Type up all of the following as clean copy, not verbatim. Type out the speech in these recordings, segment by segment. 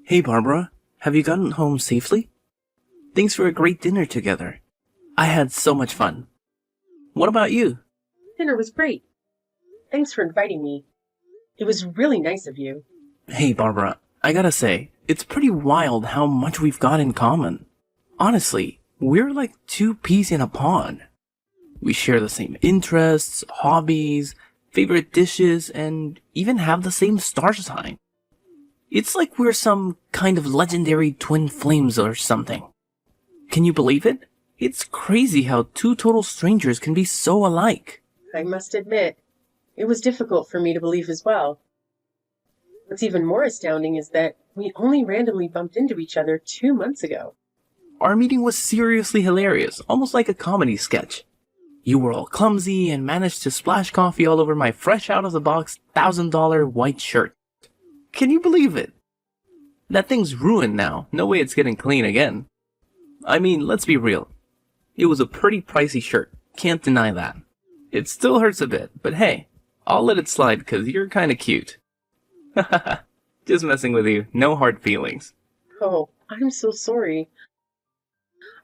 Hey Barbara, have you gotten home safely? Thanks for a great dinner together. I had so much fun. What about you? Dinner was great. Thanks for inviting me. It was really nice of you. Hey Barbara, I gotta say, it's pretty wild how much we've got in common. Honestly, we're like two peas in a pod. We share the same interests, hobbies, favorite dishes, and even have the same star sign. It's like we're some kind of legendary twin flames or something. Can you believe it? It's crazy how two total strangers can be so alike. I must admit, it was difficult for me to believe as well. What's even more astounding is that we only randomly bumped into each other 2 months ago. Our meeting was seriously hilarious, almost like a comedy sketch. You were all clumsy and managed to splash coffee all over my fresh out of the box $1,000 white shirt. Can you believe it? That thing's ruined now. No way it's getting clean again. I mean, let's be real. It was a pretty pricey shirt. Can't deny that. It still hurts a bit, but hey, I'll let it slide because you're kinda cute. Hahaha. Just messing with you. No hard feelings. Oh, I'm so sorry.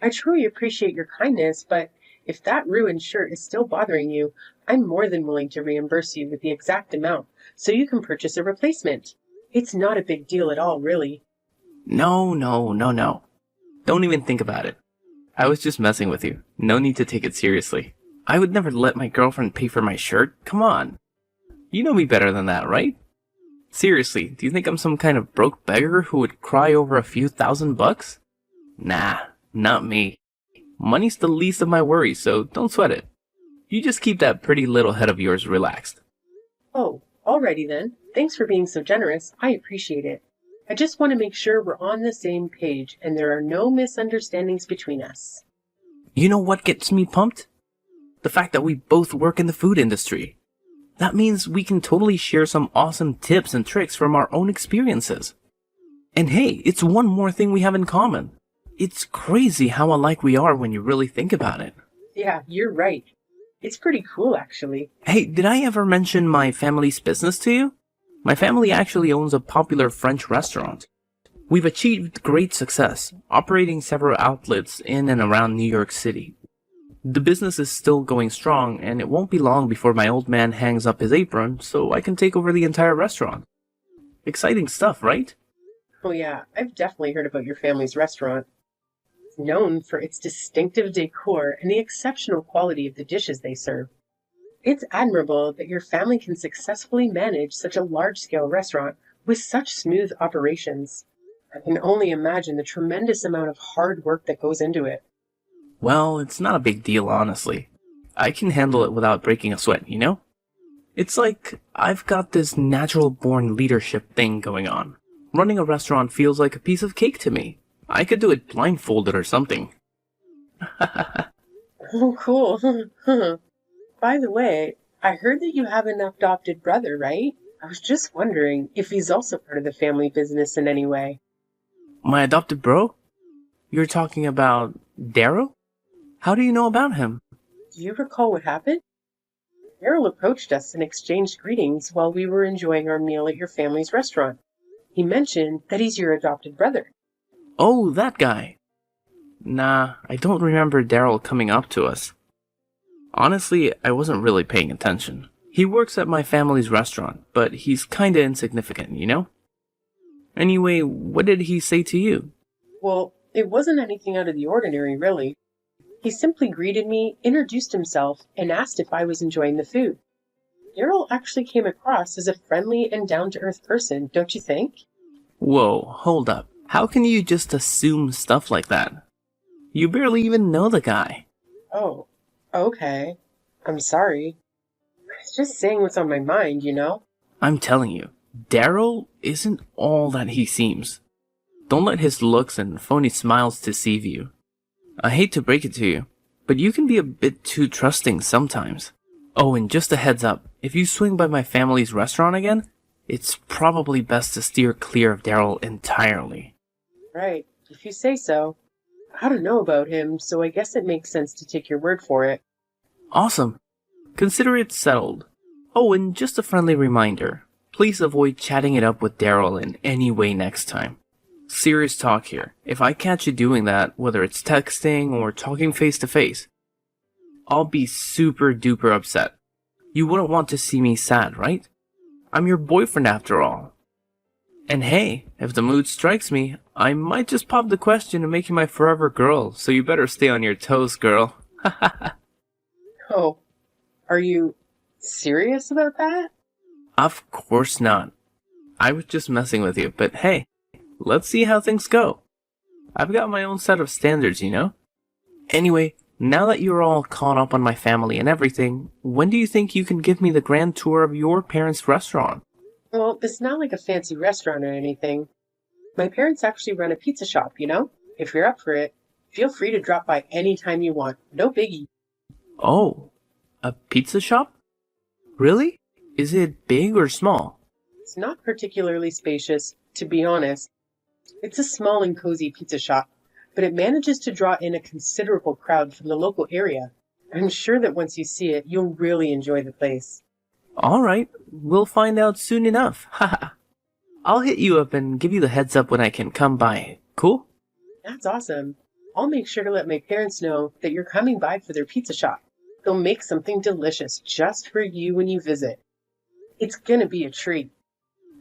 I truly appreciate your kindness, but if that ruined shirt is still bothering you, I'm more than willing to reimburse you with the exact amount so you can purchase a replacement. It's not a big deal at all, really. No. Don't even think about it. I was just messing with you. No need to take it seriously. I would never let my girlfriend pay for my shirt. Come on. You know me better than that, right? Seriously, do you think I'm some kind of broke beggar who would cry over a few $1,000? Nah, not me. Money's the least of my worries, so don't sweat it. You just keep that pretty little head of yours relaxed. Oh, alrighty then. Thanks for being so generous. I appreciate it. I just want to make sure we're on the same page and there are no misunderstandings between us. You know what gets me pumped? The fact that we both work in the food industry. That means we can totally share some awesome tips and tricks from our own experiences. And hey, it's one more thing we have in common. It's crazy how alike we are when you really think about it. Yeah, you're right. It's pretty cool, actually. Hey, did I ever mention my family's business to you? My family actually owns a popular French restaurant. We've achieved great success, operating several outlets in and around New York City. The business is still going strong, and it won't be long before my old man hangs up his apron so I can take over the entire restaurant. Exciting stuff, right? Oh yeah, I've definitely heard about your family's restaurant. It's known for its distinctive decor and the exceptional quality of the dishes they serve. It's admirable that your family can successfully manage such a large-scale restaurant with such smooth operations. I can only imagine the tremendous amount of hard work that goes into it. Well, it's not a big deal, honestly. I can handle it without breaking a sweat, you know? It's like I've got this natural-born leadership thing going on. Running a restaurant feels like a piece of cake to me. I could do it blindfolded or something. Oh, cool. By the way, I heard that you have an adopted brother, right? I was just wondering if he's also part of the family business in any way. My adopted bro? You're talking about Daryl? How do you know about him? Do you recall what happened? Errol approached us and exchanged greetings while we were enjoying our meal at your family's restaurant. He mentioned that he's your adopted brother. Oh, that guy. Nah, I don't remember Daryl coming up to us. Honestly, I wasn't really paying attention. He works at my family's restaurant, but he's kinda insignificant, you know? Anyway, what did he say to you? Well, it wasn't anything out of the ordinary, really. He simply greeted me, introduced himself, and asked if I was enjoying the food. Errol actually came across as a friendly and down-to-earth person, don't you think? Whoa, hold up. How can you just assume stuff like that? You barely even know the guy. Oh, okay. I'm sorry. I was just saying what's on my mind, you know? I'm telling you, Daryl isn't all that he seems. Don't let his looks and phony smiles deceive you. I hate to break it to you, but you can be a bit too trusting sometimes. Oh, and just a heads up, if you swing by my family's restaurant again, it's probably best to steer clear of Daryl entirely. Right, if you say so. I don't know about him, so I guess it makes sense to take your word for it. Awesome. Consider it settled. Oh, and just a friendly reminder, please avoid chatting it up with Daryl in any way next time. serious talk here. If I catch you doing that, whether it's texting or talking face to face, I'll be super duper upset. You wouldn't want to see me sad, right? I'm your boyfriend after all. And hey, if the mood strikes me, I might just pop the question and make you my forever girl, so you better stay on your toes, girl. Oh, are you serious about that? Of course not. I was just messing with you, but hey, let's see how things go. I've got my own set of standards, you know? Anyway, now that you're all caught up on my family and everything, when do you think you can give me the grand tour of your parents' restaurant? Well, it's not like a fancy restaurant or anything. My parents actually run a pizza shop, you know? If you're up for it, feel free to drop by anytime you want. No biggie. Oh, a pizza shop? Really? Is it big or small? It's not particularly spacious, to be honest. It's a small and cozy pizza shop, but it manages to draw in a considerable crowd from the local area. I'm sure that once you see it, you'll really enjoy the place. Alright, we'll find out soon enough. Haha. I'll hit you up and give you the heads up when I can come by. Cool? That's awesome. I'll make sure to let my parents know that you're coming by for their pizza shop. They'll make something delicious just for you when you visit. It's gonna be a treat.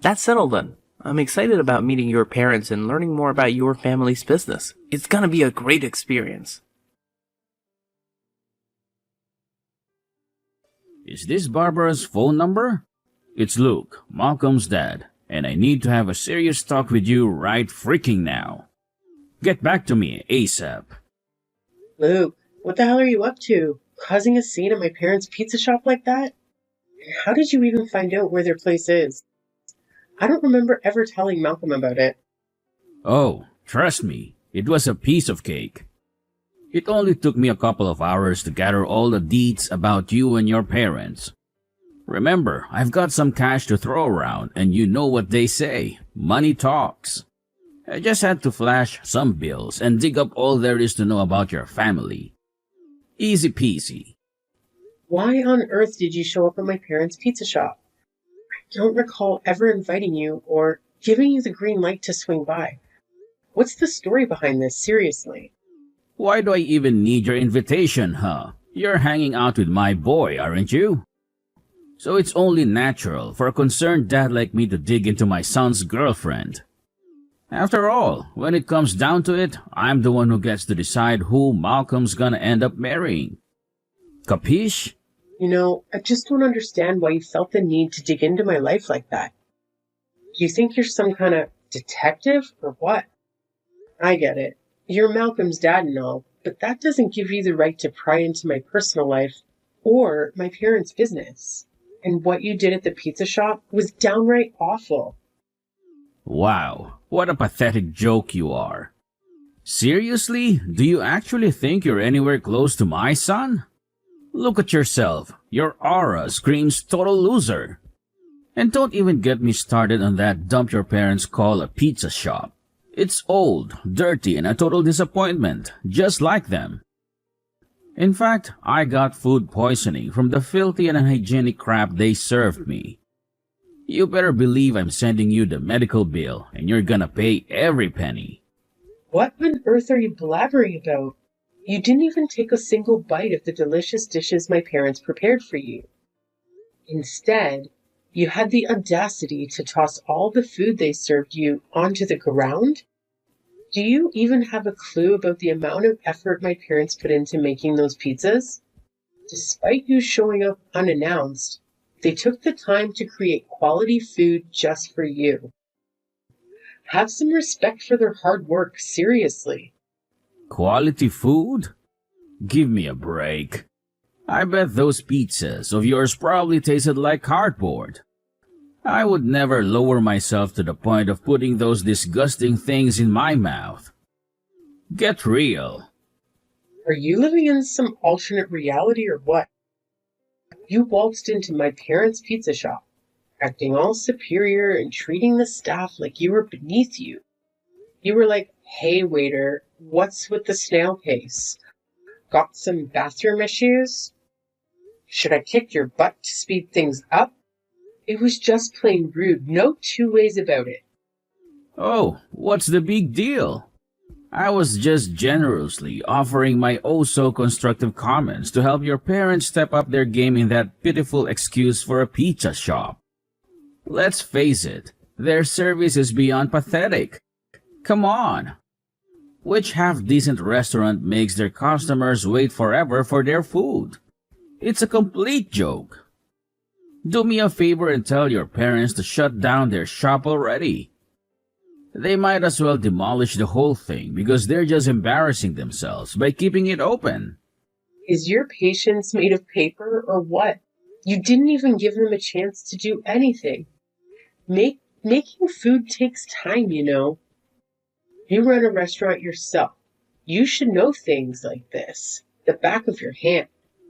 That's settled then. I'm excited about meeting your parents and learning more about your family's business. It's gonna be a great experience. Is this Barbara's phone number? It's Luke, Malcolm's dad, and I need to have a serious talk with you right freaking now. Get back to me ASAP. Luke, what the hell are you up to? Causing a scene at my parents' pizza shop like that? How did you even find out where their place is? I don't remember ever telling Malcolm about it. Oh, trust me, it was a piece of cake. It only took me a couple of hours to gather all the deets about you and your parents. Remember, I've got some cash to throw around, and you know what they say, money talks. I just had to flash some bills and dig up all there is to know about your family. Easy peasy. Why on earth did you show up at my parents' pizza shop? I don't recall ever inviting you or giving you the green light to swing by. What's the story behind this, seriously? Why do I even need your invitation, huh? You're hanging out with my boy, aren't you? So it's only natural for a concerned dad like me to dig into my son's girlfriend. After all, when it comes down to it, I'm the one who gets to decide who Malcolm's gonna end up marrying. Capiche? You know, I just don't understand why you felt the need to dig into my life like that. Do you think you're some kind of detective or what? I get it. You're Malcolm's dad and all, but that doesn't give you the right to pry into my personal life or my parents' business. And what you did at the pizza shop was downright awful. Wow, what a pathetic joke you are. Seriously? Do you actually think you're anywhere close to my son? Look at yourself. Your aura screams total loser. And don't even get me started on that dump your parents call a pizza shop. It's old, dirty, and a total disappointment, just like them. In fact, I got food poisoning from the filthy and unhygienic crap they served me. You better believe I'm sending you the medical bill, and you're gonna pay every penny. What on earth are you blabbering about? You didn't even take a single bite of the delicious dishes my parents prepared for you. Instead, you had the audacity to toss all the food they served you onto the ground? Do you even have a clue about the amount of effort my parents put into making those pizzas? Despite you showing up unannounced, they took the time to create quality food just for you. Have some respect for their hard work, seriously. Quality food? Give me a break. I bet those pizzas of yours probably tasted like cardboard. I would never lower myself to the point of putting those disgusting things in my mouth. Get real. Are you living in some alternate reality or what? You waltzed into my parents' pizza shop, acting all superior and treating the staff like you were beneath you. You were like, "Hey waiter, what's with the snail pace? Got some bathroom issues? Should I kick your butt to speed things up?" It was just plain rude, no two ways about it. Oh, what's the big deal? I was just generously offering my oh so constructive comments to help your parents step up their game in that pitiful excuse for a pizza shop. Let's face it, their service is beyond pathetic. Come on. Which half-decent restaurant makes their customers wait forever for their food? It's a complete joke. Do me a favor and tell your parents to shut down their shop already. They might as well demolish the whole thing because they're just embarrassing themselves by keeping it open. Is your patience made of paper or what? You didn't even give them a chance to do anything. Making food takes time, you know. You run a restaurant yourself. You should know things like this. The back of your hand.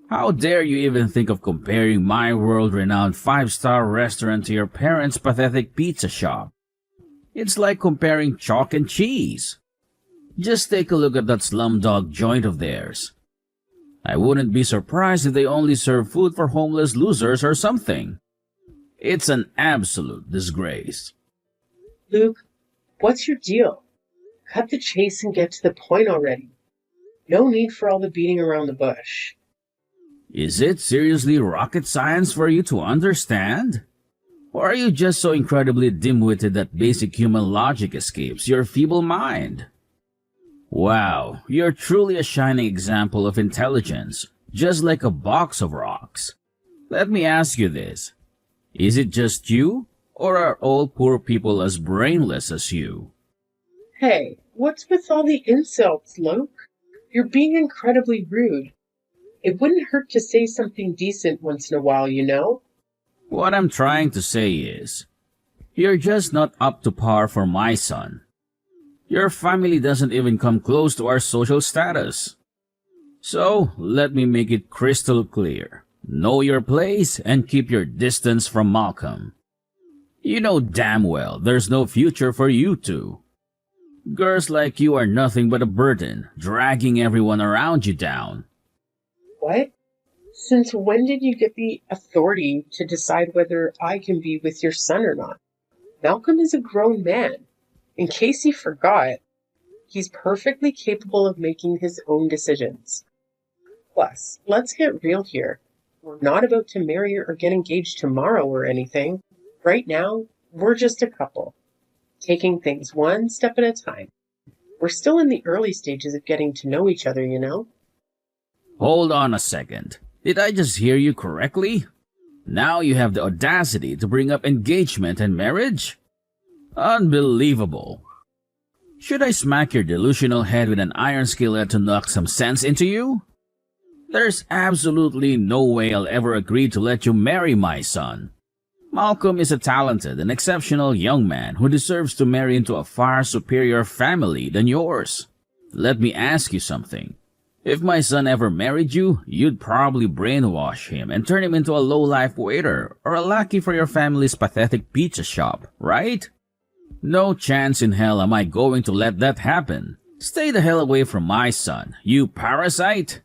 How dare you even think of comparing my world-renowned five-star restaurant to your parents' pathetic pizza shop? It's like comparing chalk and cheese. Just take a look at that slumdog joint of theirs. I wouldn't be surprised if they only serve food for homeless losers or something. It's an absolute disgrace. Luke, what's your deal? Cut the chase and get to the point already. No need for all the beating around the bush. Is it seriously rocket science for you to understand? Or are you just so incredibly dim-witted that basic human logic escapes your feeble mind? Wow, you're truly a shining example of intelligence, just like a box of rocks. Let me ask you this. Is it just you, or are all poor people as brainless as you? Hey, what's with all the insults, Luke? You're being incredibly rude. It wouldn't hurt to say something decent once in a while, you know? What I'm trying to say is, you're just not up to par for my son. Your family doesn't even come close to our social status. So, let me make it crystal clear. Know your place and keep your distance from Malcolm. You know damn well there's no future for you two. Girls like you are nothing but a burden, dragging everyone around you down. What? Since when did you get the authority to decide whether I can be with your son or not? Malcolm is a grown man. In case you forgot, he's perfectly capable of making his own decisions. Plus, let's get real here. We're not about to marry or get engaged tomorrow or anything. Right now, we're just a couple, taking things one step at a time. We're still in the early stages of getting to know each other, you know? Hold on a second. Did I just hear you correctly? Now you have the audacity to bring up engagement and marriage? Unbelievable. Should I smack your delusional head with an iron skillet to knock some sense into you? There's absolutely no way I'll ever agree to let you marry my son. Malcolm is a talented and exceptional young man who deserves to marry into a far superior family than yours. Let me ask you something. If my son ever married you, you'd probably brainwash him and turn him into a low-life waiter or a lackey for your family's pathetic pizza shop, right? No chance in hell am I going to let that happen. Stay the hell away from my son, you parasite!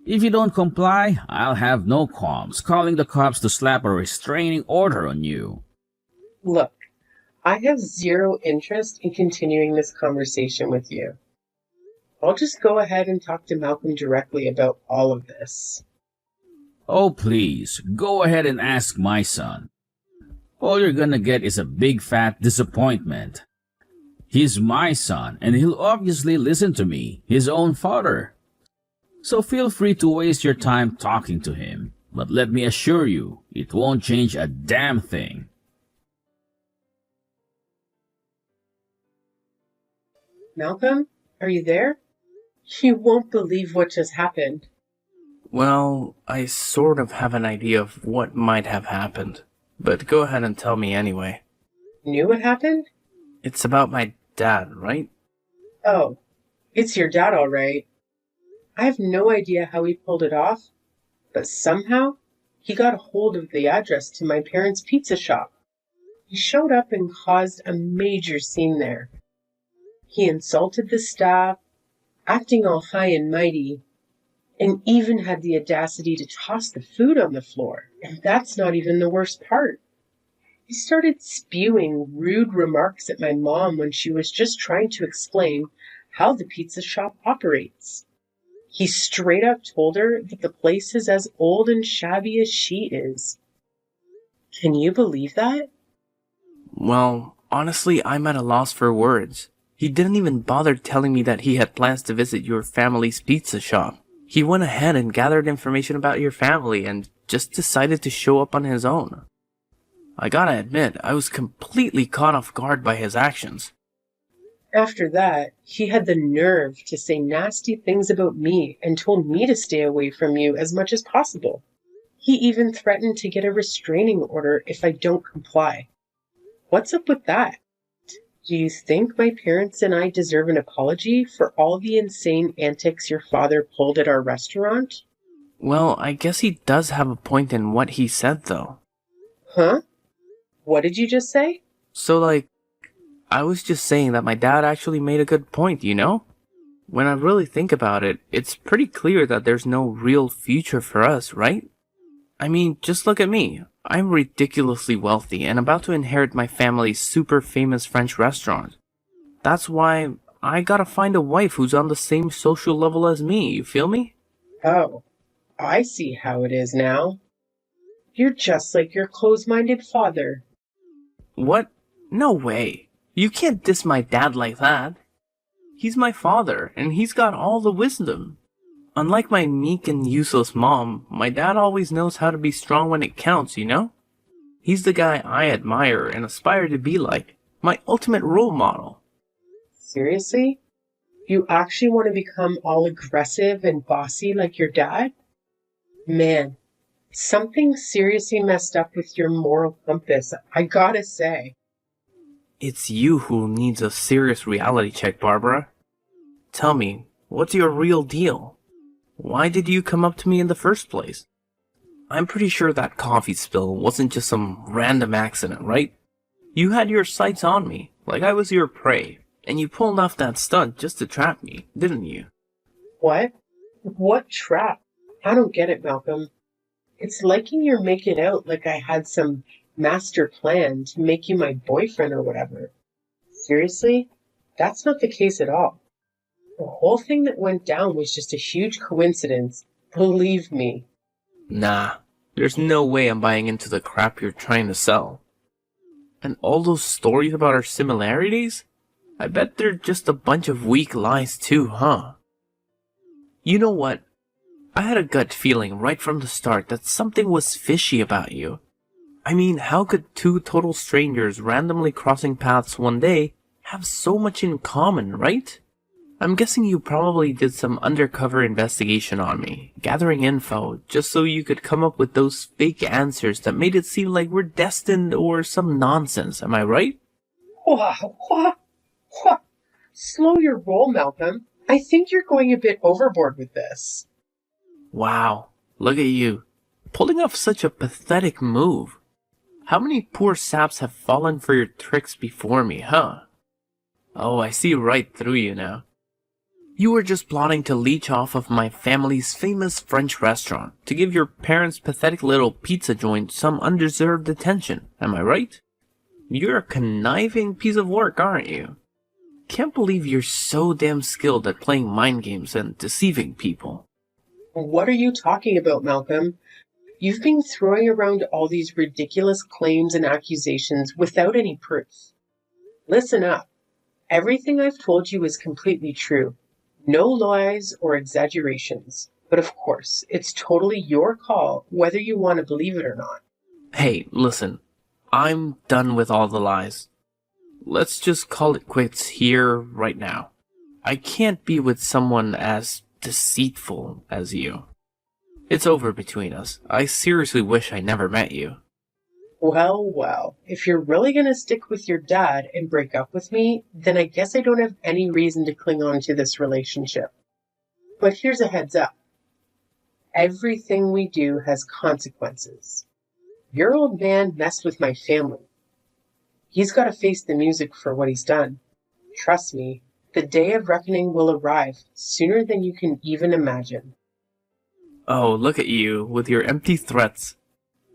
If you don't comply, I'll have no qualms calling the cops to slap a restraining order on you. Look, I have zero interest in continuing this conversation with you. I'll just go ahead and talk to Malcolm directly about all of this. Oh please, go ahead and ask my son. All you're gonna get is a big fat disappointment. He's my son, and he'll obviously listen to me, his own father. So feel free to waste your time talking to him, but let me assure you, it won't change a damn thing. Malcolm, are you there? You won't believe what just happened. Well, I sort of have an idea of what might have happened, but go ahead and tell me anyway. Knew what happened? It's about my dad, right? Oh, it's your dad, all right. I have no idea how he pulled it off, but somehow he got a hold of the address to my parents' pizza shop. He showed up and caused a major scene there. He insulted the staff, acting all high and mighty, and even had the audacity to toss the food on the floor. And that's not even the worst part. He started spewing rude remarks at my mom when she was just trying to explain how the pizza shop operates. He straight up told her that the place is as old and shabby as she is. Can you believe that? Well, honestly, I'm at a loss for words. He didn't even bother telling me that he had plans to visit your family's pizza shop. He went ahead and gathered information about your family and just decided to show up on his own. I gotta admit, I was completely caught off guard by his actions. After that, he had the nerve to say nasty things about me and told me to stay away from you as much as possible. He even threatened to get a restraining order if I don't comply. What's up with that? Do you think my parents and I deserve an apology for all the insane antics your father pulled at our restaurant? Well, I guess he does have a point in what he said, though. Huh? What did you just say? So, I was just saying that my dad actually made a good point, you know? When I really think about it, it's pretty clear that there's no real future for us, right? I mean, just look at me. I'm ridiculously wealthy and about to inherit my family's super famous French restaurant. That's why I gotta find a wife who's on the same social level as me, you feel me? Oh, I see how it is now. You're just like your close-minded father. What? No way. You can't diss my dad like that. He's my father, and he's got all the wisdom. Unlike my meek and useless mom, my dad always knows how to be strong when it counts, you know? He's the guy I admire and aspire to be like. My ultimate role model. Seriously? You actually want to become all aggressive and bossy like your dad? Man, something seriously messed up with your moral compass, I gotta say. It's you who needs a serious reality check, Barbara. Tell me, what's your real deal? Why did you come up to me in the first place? I'm pretty sure that coffee spill wasn't just some random accident, right? You had your sights on me, like I was your prey, and you pulled off that stunt just to trap me, didn't you? What? What trap? I don't get it, Malcolm. It's liking you're making out like I had some master plan to make you my boyfriend or whatever. Seriously? That's not the case at all. The whole thing that went down was just a huge coincidence. Believe me. Nah, there's no way I'm buying into the crap you're trying to sell. And all those stories about our similarities? I bet they're just a bunch of weak lies too, huh? You know what? I had a gut feeling right from the start that something was fishy about you. I mean, how could two total strangers randomly crossing paths one day have so much in common, right? I'm guessing you probably did some undercover investigation on me, gathering info, just so you could come up with those fake answers that made it seem like we're destined or some nonsense, am I right? What? Slow your roll, Malcolm. I think you're going a bit overboard with this. Wow, look at you, pulling off such a pathetic move. How many poor saps have fallen for your tricks before me, huh? Oh, I see right through you now. You were just plotting to leech off of my family's famous French restaurant to give your parents' pathetic little pizza joint some undeserved attention, am I right? You're a conniving piece of work, aren't you? Can't believe you're so damn skilled at playing mind games and deceiving people. What are you talking about, Malcolm? You've been throwing around all these ridiculous claims and accusations without any proof. Listen up. Everything I've told you is completely true. No lies or exaggerations. But of course, it's totally your call whether you want to believe it or not. Hey, listen. I'm done with all the lies. Let's just call it quits here, right now. I can't be with someone as deceitful as you. It's over between us. I seriously wish I never met you. Well, if you're really going to stick with your dad and break up with me, then I guess I don't have any reason to cling on to this relationship. But here's a heads up. Everything we do has consequences. Your old man messed with my family. He's got to face the music for what he's done. Trust me, the day of reckoning will arrive sooner than you can even imagine. Oh, look at you, with your empty threats.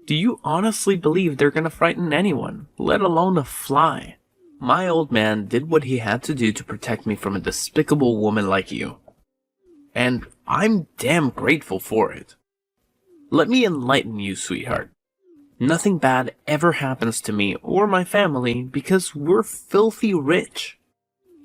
Do you honestly believe they're gonna frighten anyone, let alone a fly? My old man did what he had to do to protect me from a despicable woman like you. And I'm damn grateful for it. Let me enlighten you, sweetheart. Nothing bad ever happens to me or my family because we're filthy rich.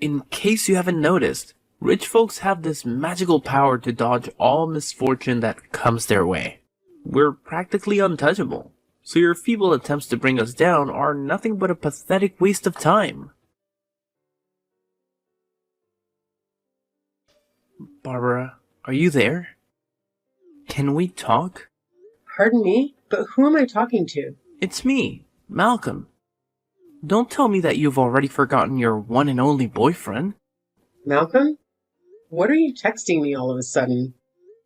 In case you haven't noticed, rich folks have this magical power to dodge all misfortune that comes their way. We're practically untouchable, so your feeble attempts to bring us down are nothing but a pathetic waste of time. Barbara, are you there? Can we talk? Pardon me, but who am I talking to? It's me, Malcolm. Don't tell me that you've already forgotten your one and only boyfriend. Malcolm? What are you texting me all of a sudden?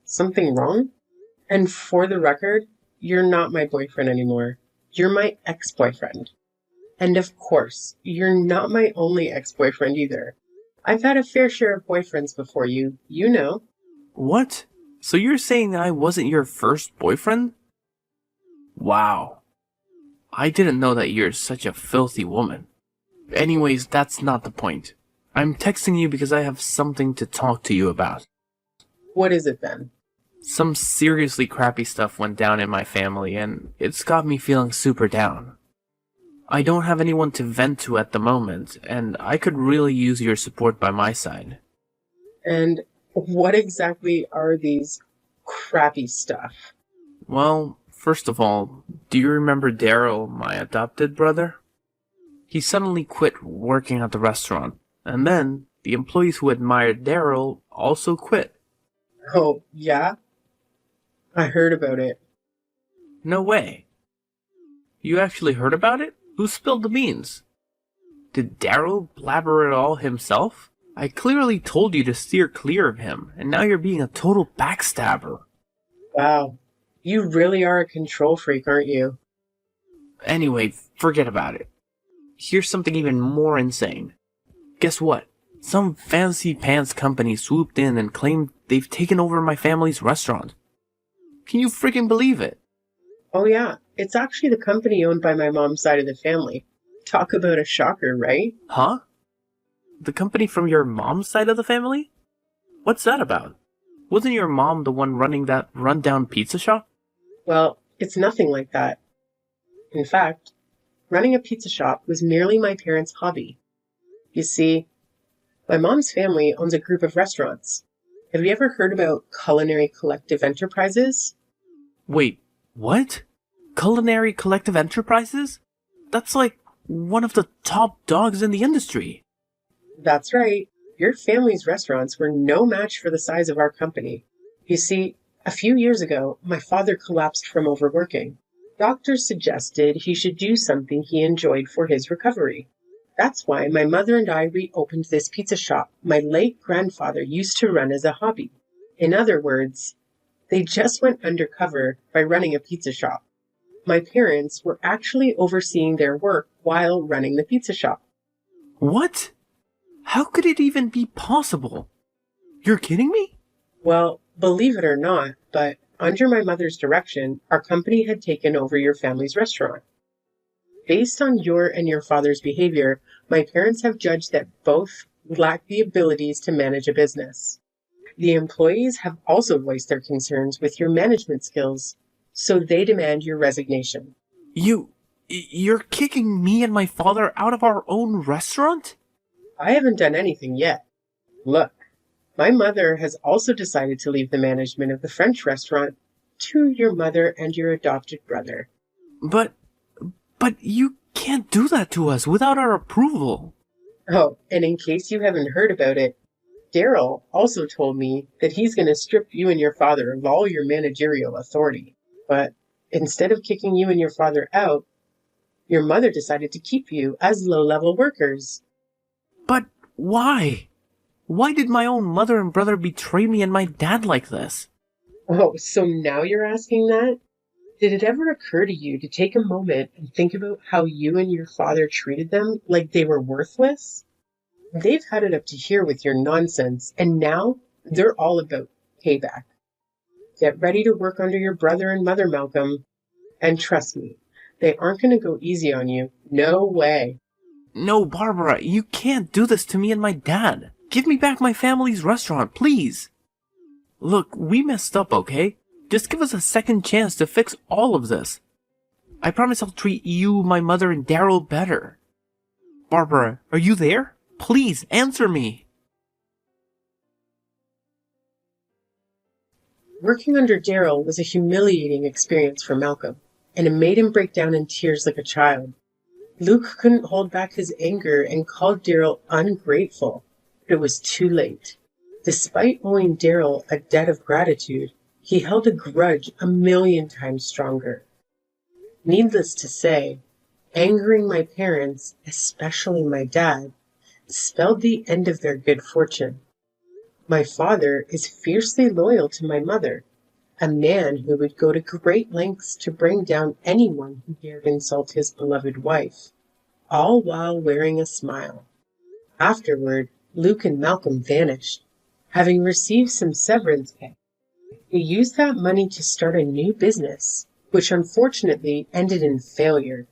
Something wrong? And for the record, you're not my boyfriend anymore. You're my ex-boyfriend. And of course, you're not my only ex-boyfriend either. I've had a fair share of boyfriends before you, you know. What? So you're saying I wasn't your first boyfriend? Wow. I didn't know that you're such a filthy woman. Anyways, that's not the point. I'm texting you because I have something to talk to you about. What is it then? Some seriously crappy stuff went down in my family, and it's got me feeling super down. I don't have anyone to vent to at the moment, and I could really use your support by my side. And what exactly are these crappy stuff? Well, first of all, do you remember Daryl, my adopted brother? He suddenly quit working at the restaurant, and then the employees who admired Daryl also quit. Oh, yeah? I heard about it. No way. You actually heard about it? Who spilled the beans? Did Daryl blabber it all himself? I clearly told you to steer clear of him, and now you're being a total backstabber. Wow. You really are a control freak, aren't you? Anyway, forget about it. Here's something even more insane. Guess what? Some fancy pants company swooped in and claimed they've taken over my family's restaurant. Can you freaking believe it? Oh yeah, it's actually the company owned by my mom's side of the family. Talk about a shocker, right? Huh? The company from your mom's side of the family? What's that about? Wasn't your mom the one running that rundown pizza shop? Well, it's nothing like that. In fact, running a pizza shop was merely my parents' hobby. You see, my mom's family owns a group of restaurants. Have you ever heard about Culinary Collective Enterprises? Wait, what? Culinary Collective Enterprises? That's like one of the top dogs in the industry. That's right. Your family's restaurants were no match for the size of our company. You see, a few years ago, my father collapsed from overworking. Doctors suggested he should do something he enjoyed for his recovery. That's why my mother and I reopened this pizza shop my late grandfather used to run as a hobby. In other words, they just went undercover by running a pizza shop. My parents were actually overseeing their work while running the pizza shop. What? How could it even be possible? You're kidding me? Well, believe it or not, but under my mother's direction, our company had taken over your family's restaurant. Based on your and your father's behavior, my parents have judged that both lack the abilities to manage a business. The employees have also voiced their concerns with your management skills, so they demand your resignation. You're kicking me and my father out of our own restaurant? I haven't done anything yet. Look, my mother has also decided to leave the management of the French restaurant to your mother and your adopted brother. But you can't do that to us without our approval. Oh, and in case you haven't heard about it, Daryl also told me that he's going to strip you and your father of all your managerial authority. But instead of kicking you and your father out, your mother decided to keep you as low-level workers. But why? Why did my own mother and brother betray me and my dad like this? Oh, so now you're asking that? Did it ever occur to you to take a moment and think about how you and your father treated them like they were worthless? They've had it up to here with your nonsense, and now they're all about payback. Get ready to work under your brother and mother, Malcolm. And trust me, they aren't going to go easy on you. No way. No, Barbara, you can't do this to me and my dad. Give me back my family's restaurant, please. Look, we messed up, okay? Just give us a second chance to fix all of this. I promise I'll treat you, my mother, and Daryl better. Barbara, are you there? Please, answer me. Working under Daryl was a humiliating experience for Malcolm, and it made him break down in tears like a child. Luke couldn't hold back his anger and called Daryl ungrateful, but it was too late. Despite owing Daryl a debt of gratitude, he held a grudge 1,000,000 times stronger. Needless to say, angering my parents, especially my dad, spelled the end of their good fortune. My father is fiercely loyal to my mother, a man who would go to great lengths to bring down anyone who dared insult his beloved wife, all while wearing a smile. Afterward, Luke and Malcolm vanished, having received some severance pay. They used that money to start a new business, which unfortunately ended in failure.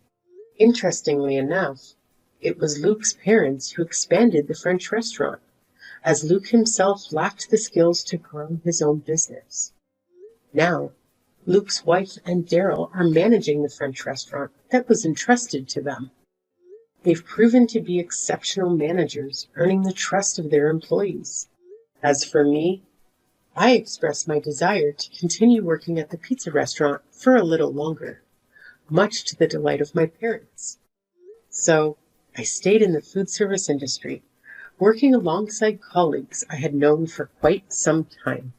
Interestingly enough, it was Luke's parents who expanded the French restaurant, as Luke himself lacked the skills to grow his own business. Now, Luke's wife and Daryl are managing the French restaurant that was entrusted to them. They've proven to be exceptional managers, earning the trust of their employees. As for me, I expressed my desire to continue working at the pizza restaurant for a little longer, much to the delight of my parents. So, I stayed in the food service industry, working alongside colleagues I had known for quite some time.